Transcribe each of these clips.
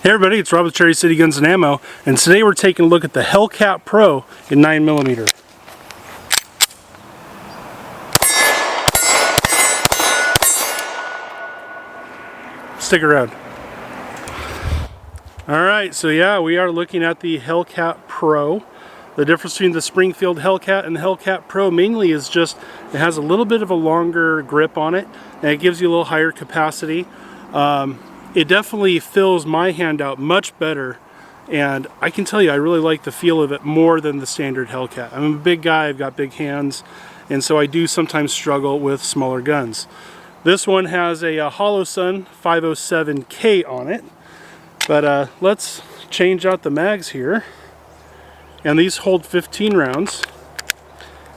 Hey everybody, it's Rob with Cherry City Guns and Ammo, and today we're taking a look at the Hellcat Pro in 9mm. Stick around. Alright, so yeah, we are looking at the Hellcat Pro. The difference between the Springfield Hellcat and the Hellcat Pro mainly is just it has a little bit of a longer grip on it, and it gives you a little higher capacity. It definitely fills my hand out much better, and I can tell you I really like the feel of it more than the standard Hellcat. I'm a big guy, I've got big hands, and so I do sometimes struggle with smaller guns. This one has a Holosun 507K on it, but let's change out the mags here. And these hold 15 rounds,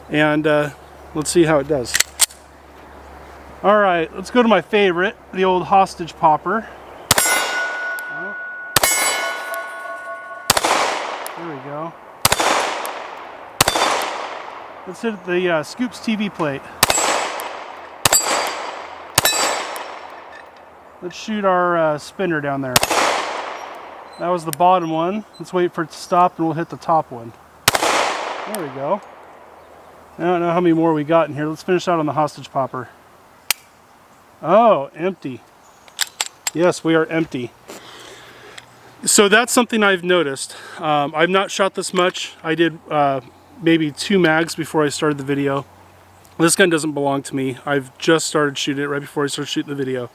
and let's see how it does. Alright, let's go to my favorite, the old hostage popper. There we go. Let's hit the Scoops TV plate. Let's shoot our spinner down there. That was the bottom one. Let's wait for it to stop and we'll hit the top one. There we go. I don't know how many more we got in here. Let's finish out on the hostage popper. Oh, empty. Yes, we are empty. So that's something I've noticed. I've not shot this much. I did maybe 2 mags before I started the video. This gun doesn't belong to me. I've just started shooting it right before I started shooting the video.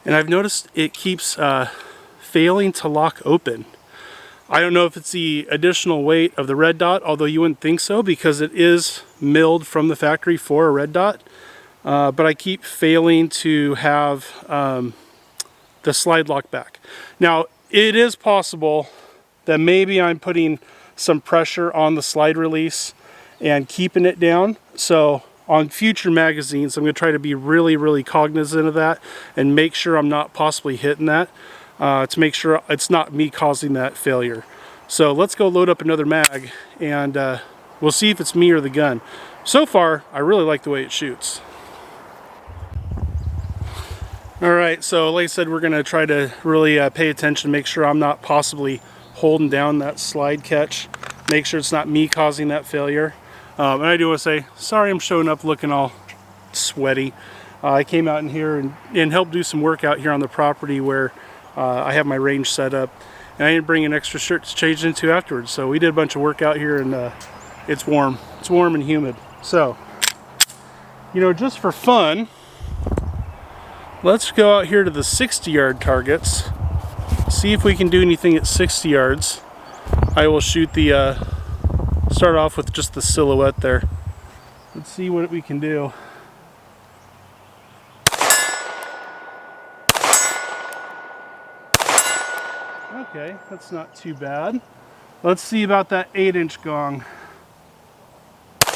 And I've noticed it keeps failing to lock open. I don't know if it's the additional weight of the red dot, although you wouldn't think so because it is milled from the factory for a red dot. But I keep failing to have the slide lock back. Now, it is possible that maybe I'm putting some pressure on the slide release and keeping it down. So on future magazines, I'm going to try to be really cognizant of that and make sure I'm not possibly hitting that to make sure it's not me causing that failure. So let's go load up another mag and we'll see if it's me or the gun. So far, I really like the way it shoots. Alright, so like I said, we're going to try to really pay attention, make sure I'm not possibly holding down that slide catch, make sure it's not me causing that failure. And I do want to say, sorry I'm showing up looking all sweaty. I came out in here and helped do some work out here on the property where I have my range set up. And I didn't bring an extra shirt to change into afterwards. So we did a bunch of work out here and it's warm. It's warm and humid. So, you know, just for fun, let's go out here to the 60-yard targets. See if we can do anything at 60 yards. I will shoot the, start off with just the silhouette there. Let's see what we can do. Okay, that's not too bad. Let's see about that 8-inch gong. There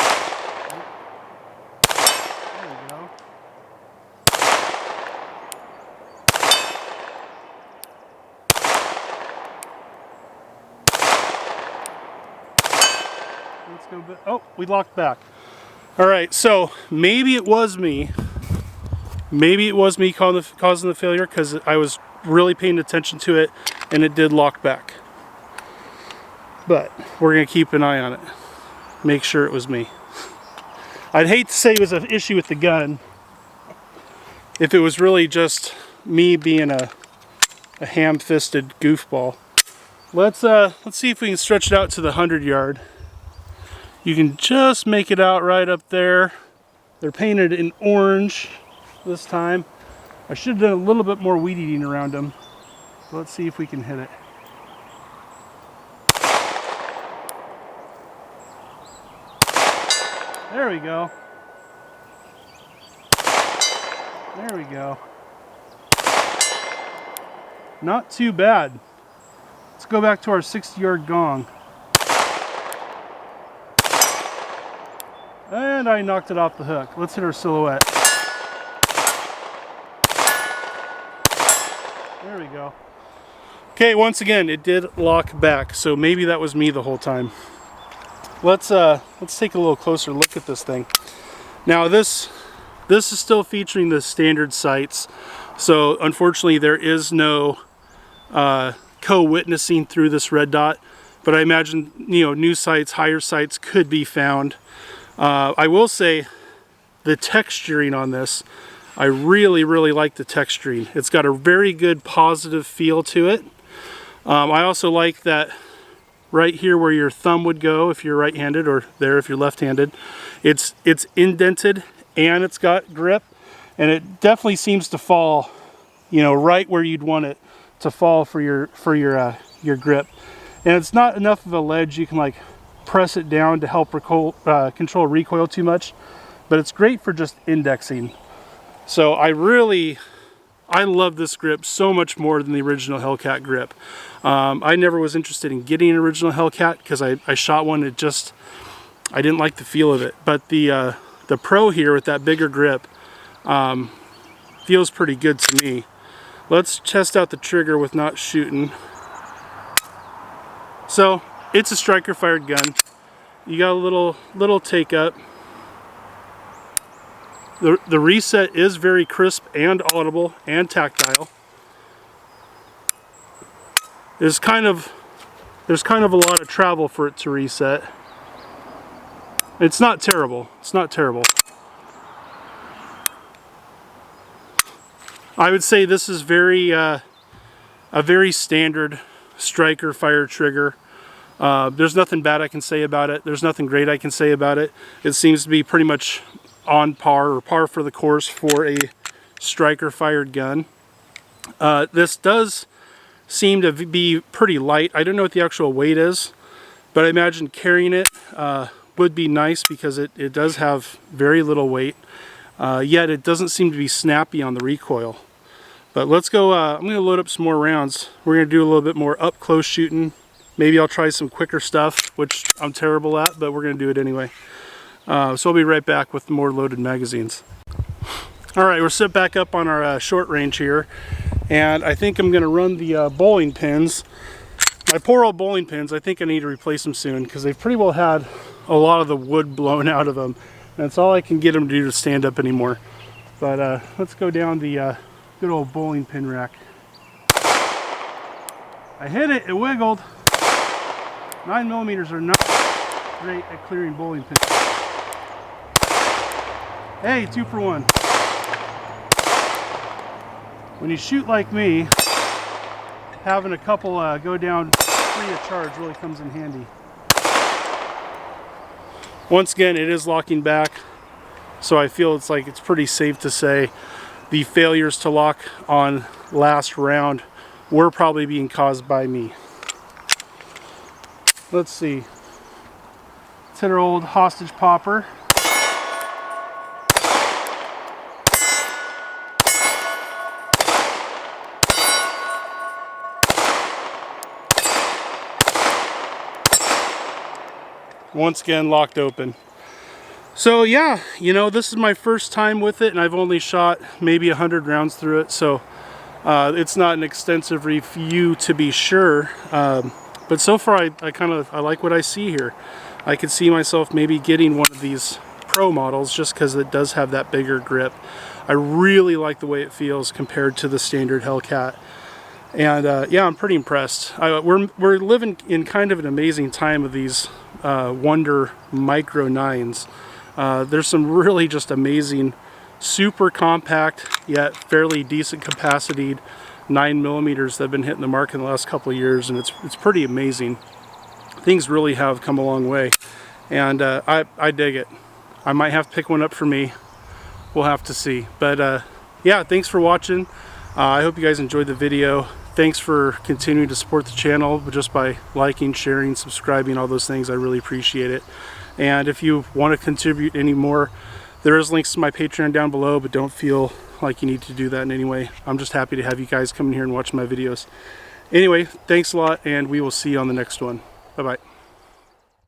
we go. Let's go back. Oh, we locked back. Alright, so maybe it was me. Maybe it was me causing the failure because I was really paying attention to it and it did lock back. But we're going to keep an eye on it. Make sure it was me. I'd hate to say it was an issue with the gun if it was really just me being a ham-fisted goofball. Let's see if we can stretch it out to the 100-yard. You can just make it out right up there. They're painted in orange this time. I should have done a little bit more weed eating around them. Let's see if we can hit it. There we go. There we go. Not too bad. Let's go back to our 60-yard gong. And I knocked it off the hook. Let's hit our silhouette. There we go. Okay, once again, it did lock back, so maybe that was me the whole time. Let's take a little closer look at this thing. Now this is still featuring the standard sights, so unfortunately there is no co-witnessing through this red dot, but I imagine, you know, new sights, higher sights could be found. I will say the texturing on this, I really like the texturing. It's got a very good positive feel to it. I also like that right here where your thumb would go if you're right-handed, or there if you're left-handed, it's indented and it's got grip, and it definitely seems to fall, you know, right where you'd want it to fall for your grip. And it's not enough of a ledge you can like press it down to help control recoil too much, but it's great for just indexing. So I love this grip so much more than the original Hellcat grip. I never was interested in getting an original Hellcat because I shot one, I didn't like the feel of it. But the Pro here with that bigger grip feels pretty good to me. Let's test out the trigger with not shooting. So it's a striker fired gun. You got a little take up. The reset is very crisp and audible and tactile. There's kind of a lot of travel for it to reset. It's not terrible. It's not terrible. I would say this is a very standard striker fire trigger. There's nothing bad I can say about it. There's nothing great I can say about it. It seems to be pretty much on par, or par for the course for a striker fired gun. This does seem to be pretty light. I don't know what the actual weight is, but I imagine carrying it would be nice because it does have very little weight, yet it doesn't seem to be snappy on the recoil. But let's go, I'm going to load up some more rounds. We're going to do a little bit more up close shooting. Maybe I'll try some quicker stuff, which I'm terrible at, but we're going to do it anyway. So I'll be right back with more loaded magazines. Alright, we're set back up on our short range here, and I think I'm going to run the bowling pins. My poor old bowling pins, I think I need to replace them soon because they've pretty well had a lot of the wood blown out of them. And that's all I can get them to do to stand up anymore. But let's go down the good old bowling pin rack. I hit it, it wiggled. 9mm are not great at clearing bowling pins. Hey, 2 for 1. When you shoot like me, having a couple go down free of charge really comes in handy. Once again, it is locking back, so I feel it's pretty safe to say the failures to lock on last round were probably being caused by me. Let's see. Let's hit our old hostage popper. Once again, locked open. So yeah, you know, this is my first time with it, and I've only shot maybe 100 rounds through it, so it's not an extensive review to be sure. But so far, I like what I see here. I could see myself maybe getting one of these Pro models just because it does have that bigger grip. I really like the way it feels compared to the standard Hellcat. And yeah, I'm pretty impressed. We're living in kind of an amazing time of these Wonder Micro 9s. There's some really just amazing, super compact yet fairly decent capacity 9mm that have been hitting the market in the last couple of years, and it's pretty amazing. Things really have come a long way, and I dig it. I might have to pick one up for me. We'll have to see. But yeah, thanks for watching. I hope you guys enjoyed the video. Thanks for continuing to support the channel just by liking, sharing, subscribing, all those things. I really appreciate it. And if you want to contribute any more, there is links to my Patreon down below, but don't feel like you need to do that in any way. I'm just happy to have you guys come in here and watch my videos. Anyway, thanks a lot, and we will see you on the next one. Bye-bye.